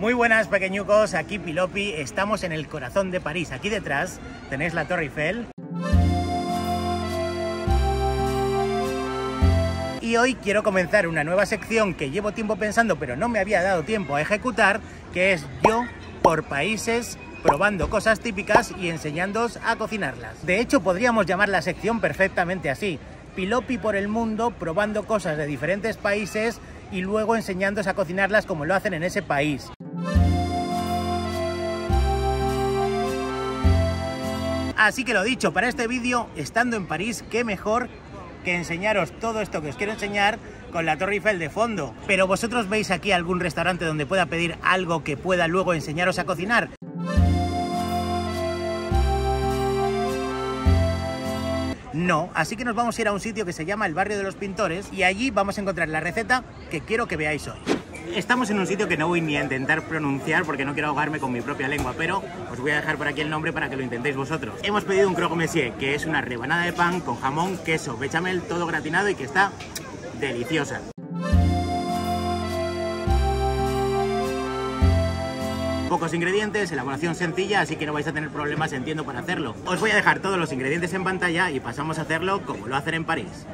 Muy buenas pequeñucos, aquí Pilopi, estamos en el corazón de París. Aquí detrás tenéis la Torre Eiffel. Y hoy quiero comenzar una nueva sección que llevo tiempo pensando pero no me había dado tiempo a ejecutar, que es yo por países probando cosas típicas y enseñándoos a cocinarlas. De hecho podríamos llamar la sección perfectamente así: Pilopi por el mundo probando cosas de diferentes países y luego enseñándoos a cocinarlas como lo hacen en ese país. Así que lo dicho, para este vídeo, estando en París, qué mejor que enseñaros todo esto que os quiero enseñar con la Torre Eiffel de fondo. Pero ¿vosotros veis aquí algún restaurante donde pueda pedir algo que pueda luego enseñaros a cocinar? No, así que nos vamos a ir a un sitio que se llama el Barrio de los Pintores y allí vamos a encontrar la receta que quiero que veáis hoy. Estamos en un sitio que no voy ni a intentar pronunciar porque no quiero ahogarme con mi propia lengua, pero os voy a dejar por aquí el nombre para que lo intentéis vosotros. Hemos pedido un croque monsieur, que es una rebanada de pan con jamón, queso, bechamel, todo gratinado y que está deliciosa. Pocos ingredientes, elaboración sencilla, así que no vais a tener problemas, entiendo, para hacerlo. Os voy a dejar todos los ingredientes en pantalla y pasamos a hacerlo como lo hacen en París.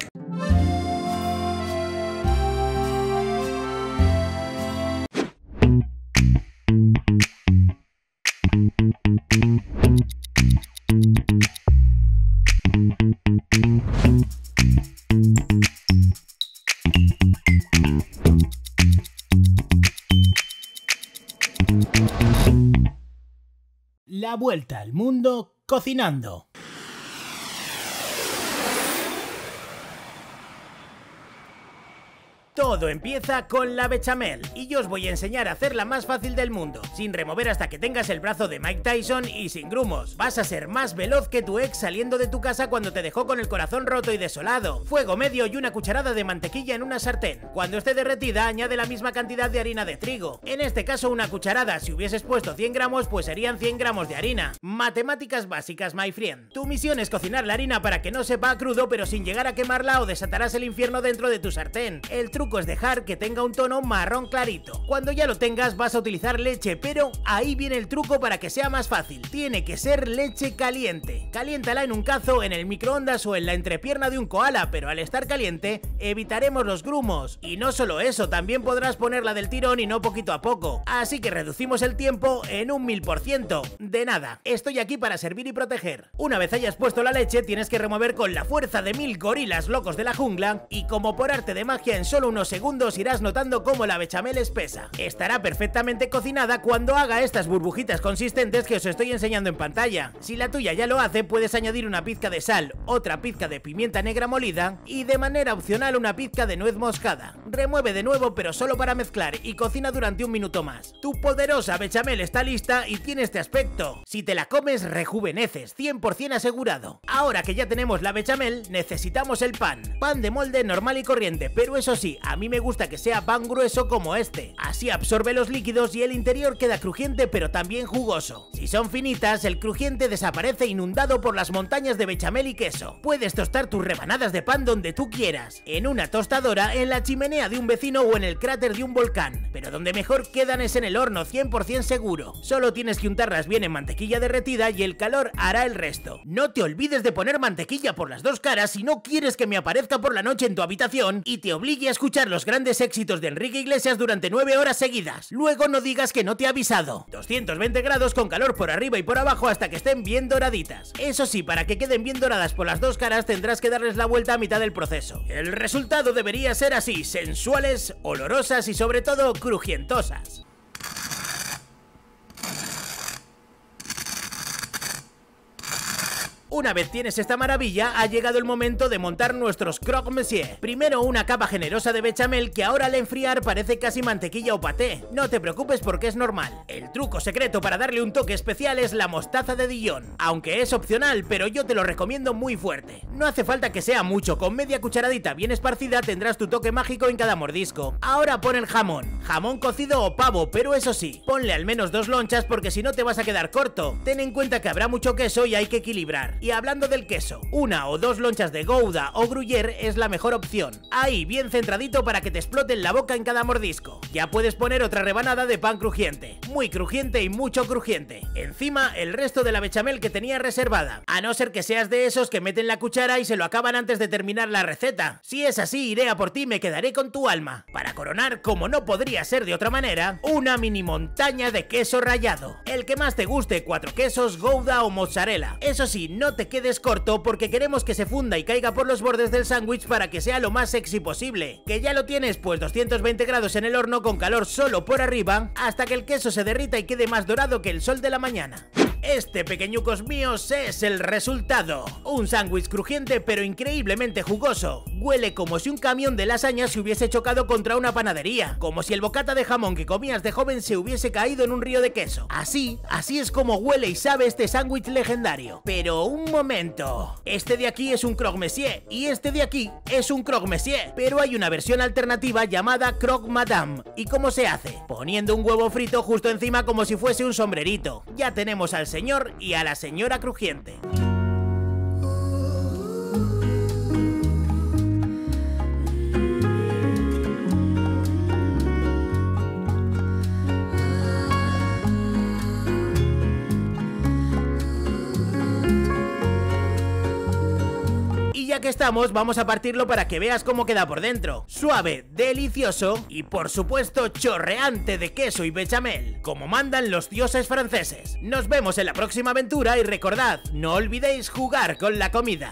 La vuelta al mundo cocinando. Todo empieza con la bechamel y yo os voy a enseñar a hacerla más fácil del mundo, sin remover hasta que tengas el brazo de Mike Tyson y sin grumos. Vas a ser más veloz que tu ex saliendo de tu casa cuando te dejó con el corazón roto y desolado. Fuego medio y una cucharada de mantequilla en una sartén. Cuando esté derretida, añade la misma cantidad de harina de trigo. En este caso una cucharada. Si hubieses puesto 100 gramos, pues serían 100 gramos de harina. Matemáticas básicas, my friend. Tu misión es cocinar la harina para que no sepa a crudo, pero sin llegar a quemarla o desatarás el infierno dentro de tu sartén. El truco es dejar que tenga un tono marrón clarito. Cuando ya lo tengas vas a utilizar leche, pero ahí viene el truco para que sea más fácil. Tiene que ser leche caliente. Caliéntala en un cazo, en el microondas o en la entrepierna de un koala, pero al estar caliente evitaremos los grumos. Y no solo eso, también podrás ponerla del tirón y no poquito a poco. Así que reducimos el tiempo en un 1000%. De nada, estoy aquí para servir y proteger. Una vez hayas puesto la leche, tienes que remover con la fuerza de 1000 gorilas locos de la jungla y como por arte de magia en solo unos segundos irás notando cómo la bechamel espesa. Estará perfectamente cocinada cuando haga estas burbujitas consistentes que os estoy enseñando en pantalla. Si la tuya ya lo hace, puedes añadir una pizca de sal, otra pizca de pimienta negra molida y de manera opcional una pizca de nuez moscada. Remueve de nuevo, pero solo para mezclar, y cocina durante un minuto más. Tu poderosa bechamel está lista y tiene este aspecto. Si te la comes, rejuveneces, 100% asegurado. Ahora que ya tenemos la bechamel, necesitamos el pan. Pan de molde normal y corriente, pero eso sí, a mí me gusta que sea pan grueso como este. Así absorbe los líquidos y el interior queda crujiente pero también jugoso. Si son finitas, el crujiente desaparece inundado por las montañas de bechamel y queso. Puedes tostar tus rebanadas de pan donde tú quieras, en una tostadora, en la chimenea de un vecino o en el cráter de un volcán. Pero donde mejor quedan es en el horno, 100% seguro. Solo tienes que untarlas bien en mantequilla derretida y el calor hará el resto. No te olvides de poner mantequilla por las dos caras si no quieres que me aparezca por la noche en tu habitación y te obligue a escuchar los grandes éxitos de Enrique Iglesias durante 9 horas seguidas. Luego no digas que no te he avisado. 220 grados con calor por arriba y por abajo hasta que estén bien doraditas. Eso sí, para que queden bien doradas por las dos caras tendrás que darles la vuelta a mitad del proceso. El resultado debería ser así: sensuales, olorosas y sobre todo crujientosas. Una vez tienes esta maravilla, ha llegado el momento de montar nuestros croque monsieur. Primero una capa generosa de bechamel que ahora al enfriar parece casi mantequilla o paté. No te preocupes porque es normal. El truco secreto para darle un toque especial es la mostaza de Dijon. Aunque es opcional, pero yo te lo recomiendo muy fuerte. No hace falta que sea mucho, con media cucharadita bien esparcida tendrás tu toque mágico en cada mordisco. Ahora pon el jamón. Jamón cocido o pavo, pero eso sí, ponle al menos 2 lonchas porque si no te vas a quedar corto. Ten en cuenta que habrá mucho queso y hay que equilibrar. Y Y hablando del queso, 1 o 2 lonchas de Gouda o Gruyère es la mejor opción. Ahí bien centradito para que te explote en la boca en cada mordisco. Ya puedes poner otra rebanada de pan crujiente, muy crujiente y mucho crujiente. Encima el resto de la bechamel que tenía reservada, a no ser que seas de esos que meten la cuchara y se lo acaban antes de terminar la receta. Si es así, iré a por ti y me quedaré con tu alma. Para coronar, como no podría ser de otra manera, una mini montaña de queso rallado. El que más te guste, 4 quesos, Gouda o mozzarella. Eso sí, no te quedes corto porque queremos que se funda y caiga por los bordes del sándwich para que sea lo más sexy posible. Que ya lo tienes, pues 220 grados en el horno con calor solo por arriba, hasta que el queso se derrita y quede más dorado que el sol de la mañana. Este, pequeñucos míos, es el resultado. Un sándwich crujiente pero increíblemente jugoso. Huele como si un camión de lasaña se hubiese chocado contra una panadería. Como si el bocata de jamón que comías de joven se hubiese caído en un río de queso. Así es como huele y sabe este sándwich legendario. Pero un momento. Este de aquí es un croque monsieur y este de aquí es un croque monsieur. Pero hay una versión alternativa llamada croque madame. ¿Y cómo se hace? Poniendo un huevo frito justo encima como si fuese un sombrerito. Ya tenemos al señor y a la señora crujiente. Ya que estamos, vamos a partirlo para que veas cómo queda por dentro. Suave, delicioso y por supuesto chorreante de queso y bechamel, como mandan los dioses franceses. Nos vemos en la próxima aventura y recordad, no olvidéis jugar con la comida.